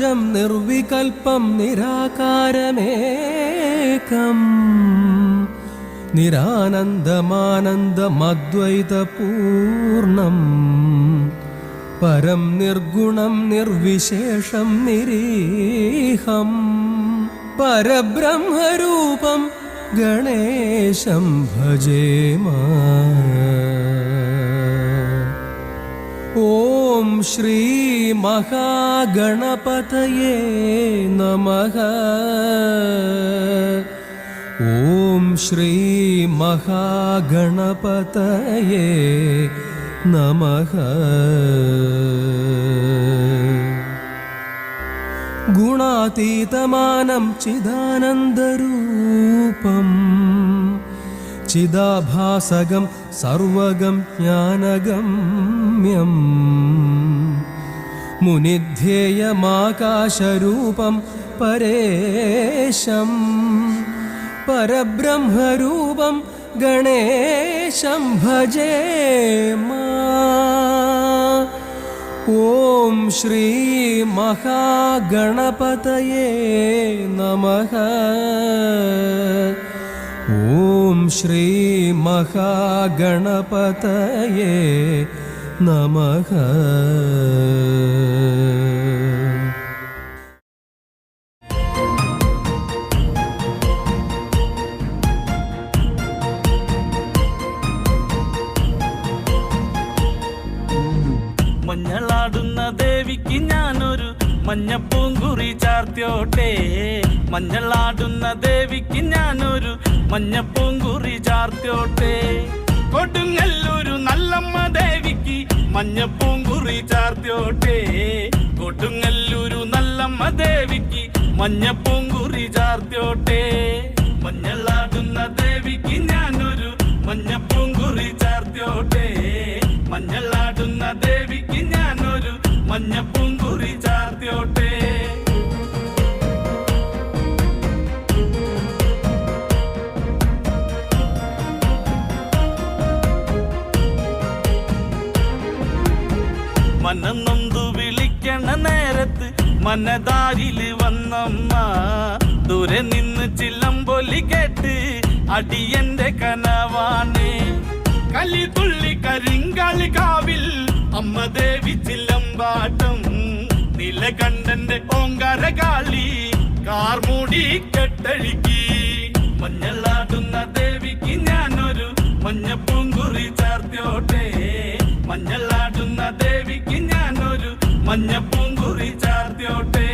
അജം നിർവികൽപം നിരാകാരമേകം നിരാനന്ദമാനന്ദമദ്വൈതപൂർണം പരം നിർഗുണം നിർവിശേഷം നിരീഹം പരബ്രഹ്മരൂപം ഗണേശം ഭജേമ. ഓം ശ്രീ മഹാഗണപതയേ നമഃ. ഓം ശ്രീ മഹാഗണപതയേ നമഃ. ഗുണാതീതമാനം ചിദാനന്ദരൂപം ചിദാഭാസകം സർവഗം ജ്ഞാനഗമ്യം മുനിധ്യേയമാകാശരൂപം പരേശം പരബ്രഹ്മരൂപം ഗണേശം ഭജേമ. ഓം ശ്രീ മഹാഗണപതയേ നമഃ. ഓം ശ്രീ മഹാഗണപതയേ നമഃ. മഞ്ഞളാടുന്ന ദേവിക്ക് ഞാനൊരു മഞ്ഞപ്പൂങ്കുറി ചാർത്തിയോട്ടെ. മഞ്ഞളാടുന്ന ദേവിക്ക് ഞാനൊരു മഞ്ഞപ്പൂങ്കുറി ചാർത്തിയോട്ടെ. കൊടുങ്ങല്ലൂരു നല്ലമ്മ ദേവിക്ക് മഞ്ഞപ്പൂങ്കുറി ചാർത്തിയോട്ടെ. കൊടുങ്ങല്ലൂരു നല്ലമ്മ ദേവിക്ക് മഞ്ഞപ്പൂങ്കുറി ചാർത്തിയോട്ടെ. മഞ്ഞളാടുന്ന ദേവിക്ക് ഞാനൊരു മഞ്ഞപ്പൂങ്കുറി ചാർത്തിയോട്ടെ. മഞ്ഞളാടുന്ന ദേവിക്ക് ഞാനൊരു മഞ്ഞപ്പൂങ്കുറി ചാർത്തിയോട്ടെ. മനം നൊന്തു വിളിക്കണ നേരത്ത് മനതാരില് വന്നമ്മ. ദൂരെ നിന്ന് ചിലമ്പൊലി കേട്ട് അടിയന്റെ കനവാണ്. കലി തുള്ളി കരിങ്കാളി കാവിൽ അമ്മ ദേവി ചിലമ്പാട്ടം. നീലകണ്ഠന്റെ ഓങ്കാര കാളി കാർമൂടി കെട്ടഴുകി. മഞ്ഞളാടുന്ന ദേവിക്ക് ഞാനൊരു മഞ്ഞപ്പൂങ്കുറി ചാർത്തിയോട്ടെ. മഞ്ഞളാടുന്ന ദേവിക്ക് ഞാനൊരു മഞ്ഞപ്പൂങ്കുറി ചാർത്തിയോട്ടെ.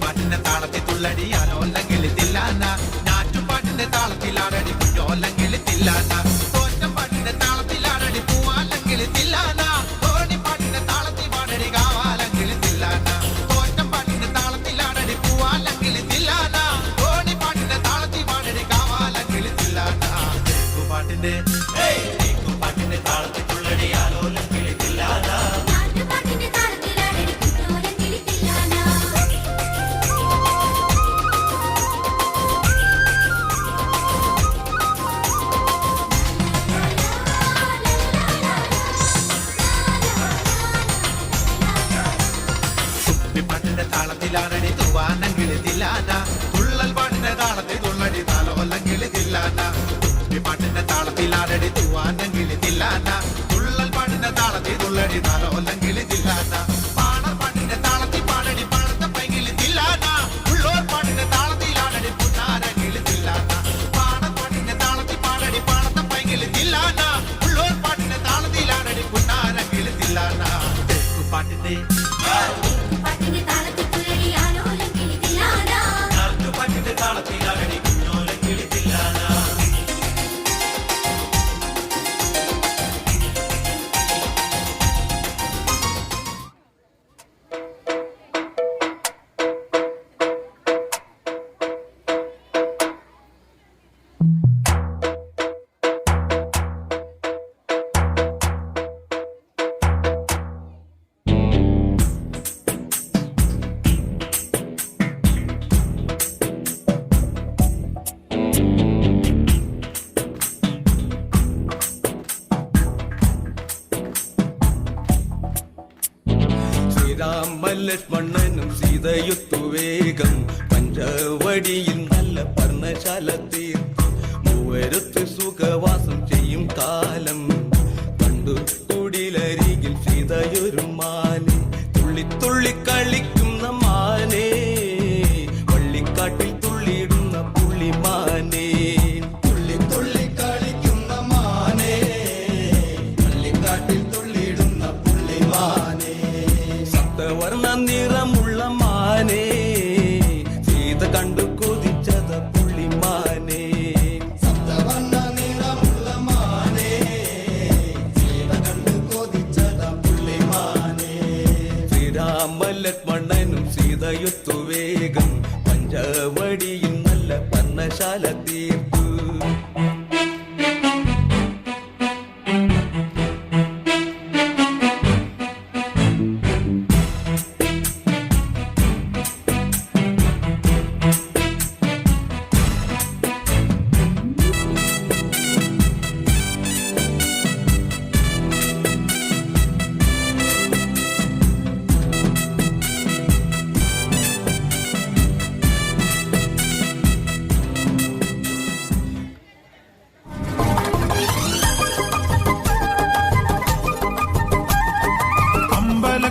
പാട്ടിന്റെ താളത്തിൽ തുള്ളടിയാലോ അല്ലെങ്കിൽ തില്ലാന. നാറ്റുപാട്ടിന്റെ താളത്തിലാടടി കുഞ്ഞോല്ലെങ്കിൽ തില്ലാന. തോറ്റപ്പാട്ടിന്റെ താളത്തിലാടടി പൂവാല്ലെങ്കിൽ തില്ലാന. ഓണിപ്പാട്ടിന്റെ താളത്തിൽ പാടടി കാവാലെങ്കിൽ തില്ലാന. തോറ്റപ്പാട്ടിന്റെ താളത്തിലാടടി പൂവാല്ലെങ്കിൽ തില്ലാന. ഓണിപ്പാട്ടിന്റെ താളത്തിൽ പാടടി കാവാലെങ്കിൽ തില്ലാന. പാട്ടിന്റെ പാട്ടിന്റെ താളത്തിൽ തുള്ളടിയാലോ അല്ലെങ്കിൽ തില്ലാന. താളത്തിലാണടി തൂവാനെങ്കിൽ തില്ലാന. തുള്ളൽ പാട്ടിന്റെ താളത്തിൽ തുള്ളടി താലോല്ലെങ്കിൽ തില്ലാന. പാട്ടിന്റെ താളത്തിലാണടി തൂവാനെങ്കിൽ തില്ലാന. തുള്ളൽ പാട്ടിന്റെ താളത്തിൽ തുള്ളടി താലോല്ലെങ്കിൽ തില്ലാന. പാണർ പാട്ടിന്റെ താളത്തിൽ പാടടി പണത്ത പൈകിൽ തില്ലാന. ഉള്ളോർ പാട്ടിന്റെ താളത്തിലാണടി പുന്നാരെങ്കിൽ തില്ലാന. പാണർ പാട്ടിന്റെ താളത്തിൽ പാടടി പണത്ത പൈകിൽ തില്ലാന. ഉള്ളോർ പാട്ടിന്റെ താളത്തിലാണടി പുന്നാരെങ്കിൽ തില്ലാന. പാട്ടിന്റെ താളത്തിലാണടി കുഞ്ഞോലെങ്കിൽ തില്ലാന. മണ്ണനും സീതയൊത്തു വേഗം പഞ്ചവടിയിൽ നല്ല പർണശാല തീർത്തു മൂവരത്ത് സുഖവാസം ചെയ്യും കാലം പണ്ടു കുടിലരികിൽ സീതയൊരു മാനെ തുള്ളി തുള്ളി കളിക്കുന്ന മാനേ വള്ളിക്കാട്ടിൽ തുള്ളിയിടുന്ന പുള്ളിമാനേ തുള്ളി തുള്ളി കളിക്കുന്ന മാനേ വള്ളിക്കാട്ടിൽ തുള്ളിയിടുന്ന പുള്ളിമാനേ സപ്തവർണ്ണ നിറമുള്ള മാനേ സീത കണ്ടു കൊതിച്ചത പുള്ളിമാനേ സപ്തവർണ്ണ നിറമുള്ള മാനേ സീത കണ്ടു കൊതിച്ചത പുള്ളിമാനേ ശ്രീരാമ ലക്ഷ്മണനും സീതയൊത്തു വേഗം പഞ്ചവടിയിൽ നല്ല പർണശാല തീർത്തു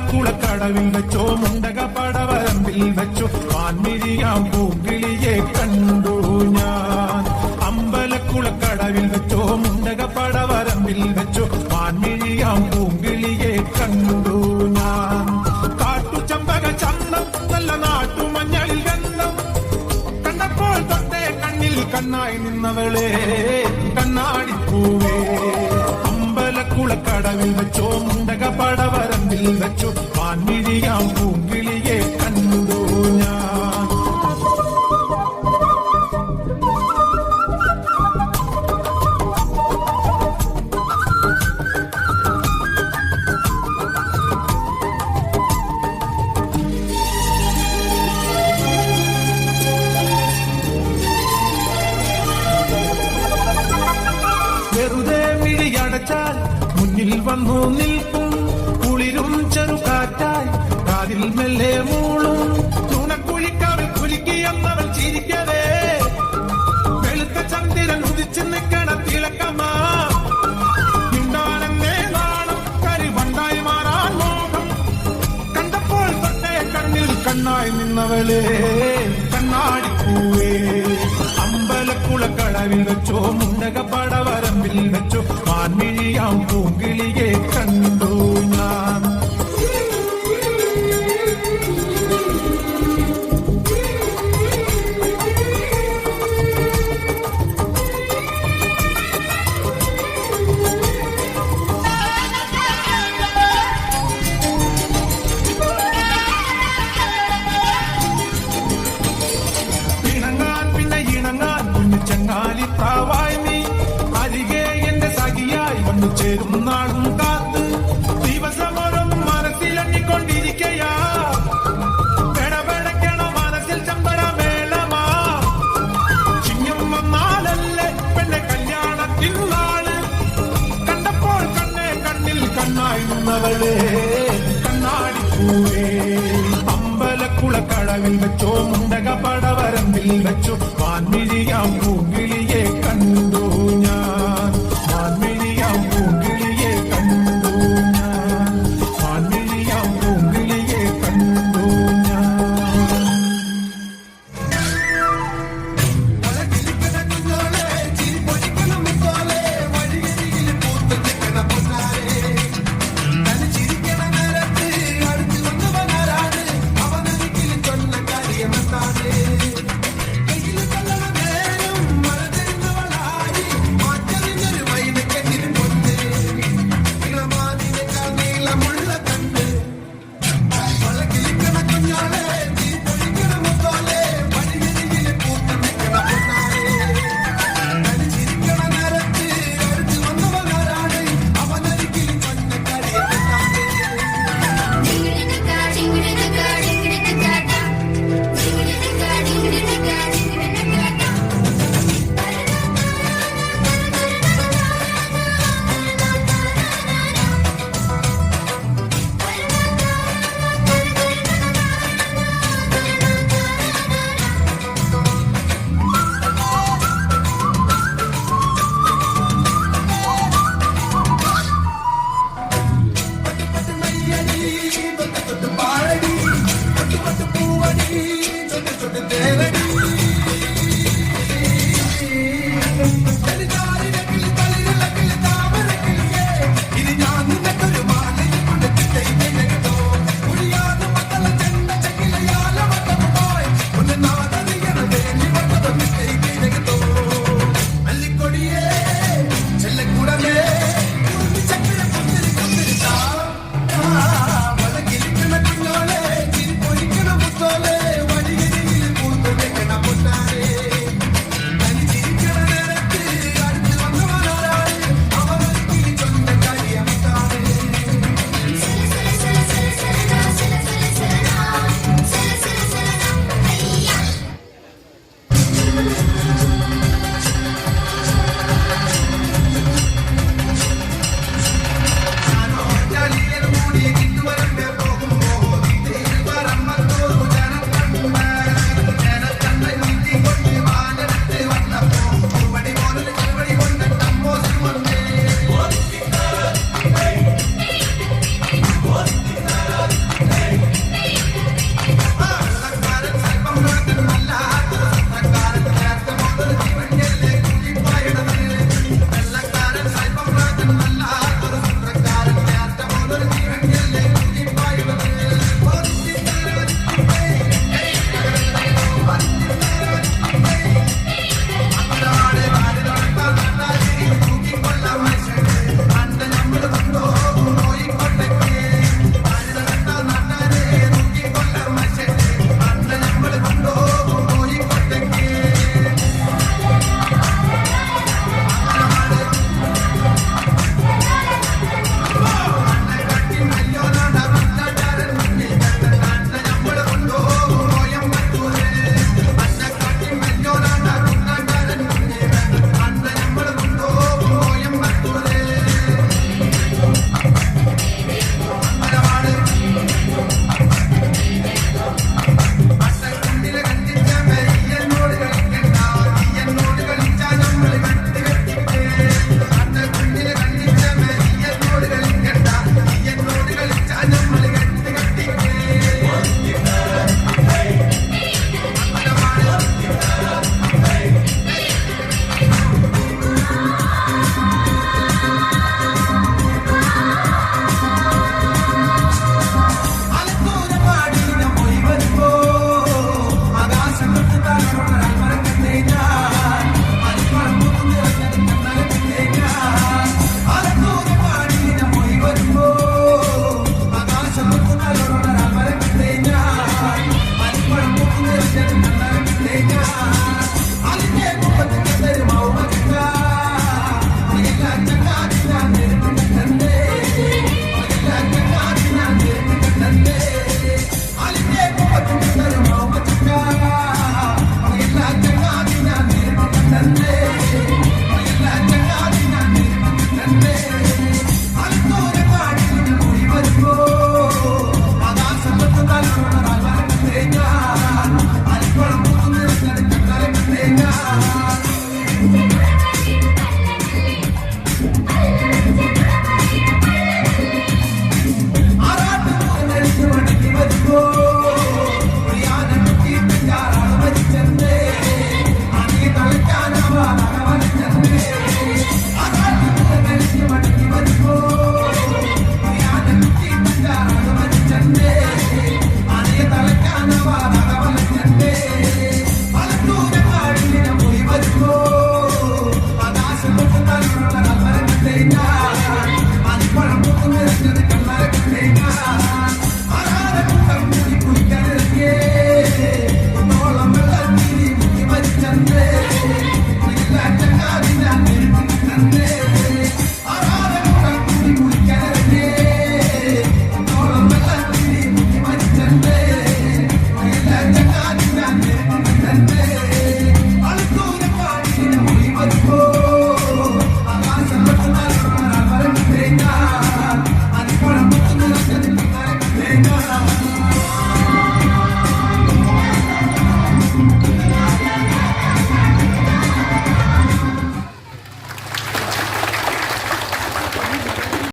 കുളക്കടവിൽ വെച്ചോ മുണ്ടക പടവരമ്പിൽ വെച്ചോ വാൻമിഴിയാം പൂങ്കിളിയെ കണ്ടു ഞാൻ അമ്പലക്കുളക്കടവിൽ വെച്ചോ മുണ്ടക പടവരമ്പിൽ വെച്ചോ വാൻമിഴിയാം പൂങ്കിളിയെ കണ്ടു ഞാൻ കാട്ടുചമ്പക ചന്തം നല്ല നാട്ടുമഞ്ഞളിൽ ഗന്ധം കണ്ടപ്പോൾ തൊട്ടേ കണ്ണിൽ കണ്ണായി നിന്നവളെ കണ്ണാടിപ്പൂവേ കുളക്കടവിൽ വെച്ചോ മുണ്ടക പടവരമ്പിൽ വെച്ചോ വാൻമിഴിയാം പൂങ്കിളിയെ കണ്ടു ഞാൻ വെറുതെ മിഴിയടച്ചാൽ മുന്നിൽ വന്നു നിൽക്കും കുളിരും ചെറുകാറ്റായി കാതിൽ മെല്ലെ മൂളും തുണക്കുഴിക്കാവിൽ കുലുക്കിയെന്നവൾ ചിരിക്കവേ വെളുത്ത ചന്ദ്രൻ ഉദിച്ചു നിൽക്കണ തിളക്കമാ മിണ്ടാനെന്നേ നാണം കരിവണ്ടായി മാറാൻ മോഹം കണ്ടപ്പോൾ തൊട്ടേ കണ്ണിൽ കണ്ണായി നിന്നവളെ കണ്ണാടിപ്പൂവേ അമ്പലക്കുളക്കടവിൽ വെച്ചോ മുണ്ടക പടവരമ്പിൽ വെച്ചോ വാൻമിഴിയാം പൂങ്കിളിയെ കണ്ടു ഞാൻ ചങ്ങാലി പ്രാവായി നീ അരികെ എന്റെ സഖിയായി വന്നു ചേരും നാളും കാത്ത് ദിവസമോറും മനസ്സിലെണ്ണിക്കൊണ്ടിരിക്കയാ പെടപെടയ്ക്കണ മനസ്സിൽ ചമ്പര മേളമാ ചിങ്ങം വന്നാലല്ലേ പെണ്ണെ കല്യാണത്തിൻ നാള് കണ്ടപ്പോൾ കണ്ണേ കണ്ണിൽ കണ്ണായി നിന്നവളെ കണ്ണാടിപ്പൂവേ അമ്പലക്കുളക്കടവിൽ വെച്ചോ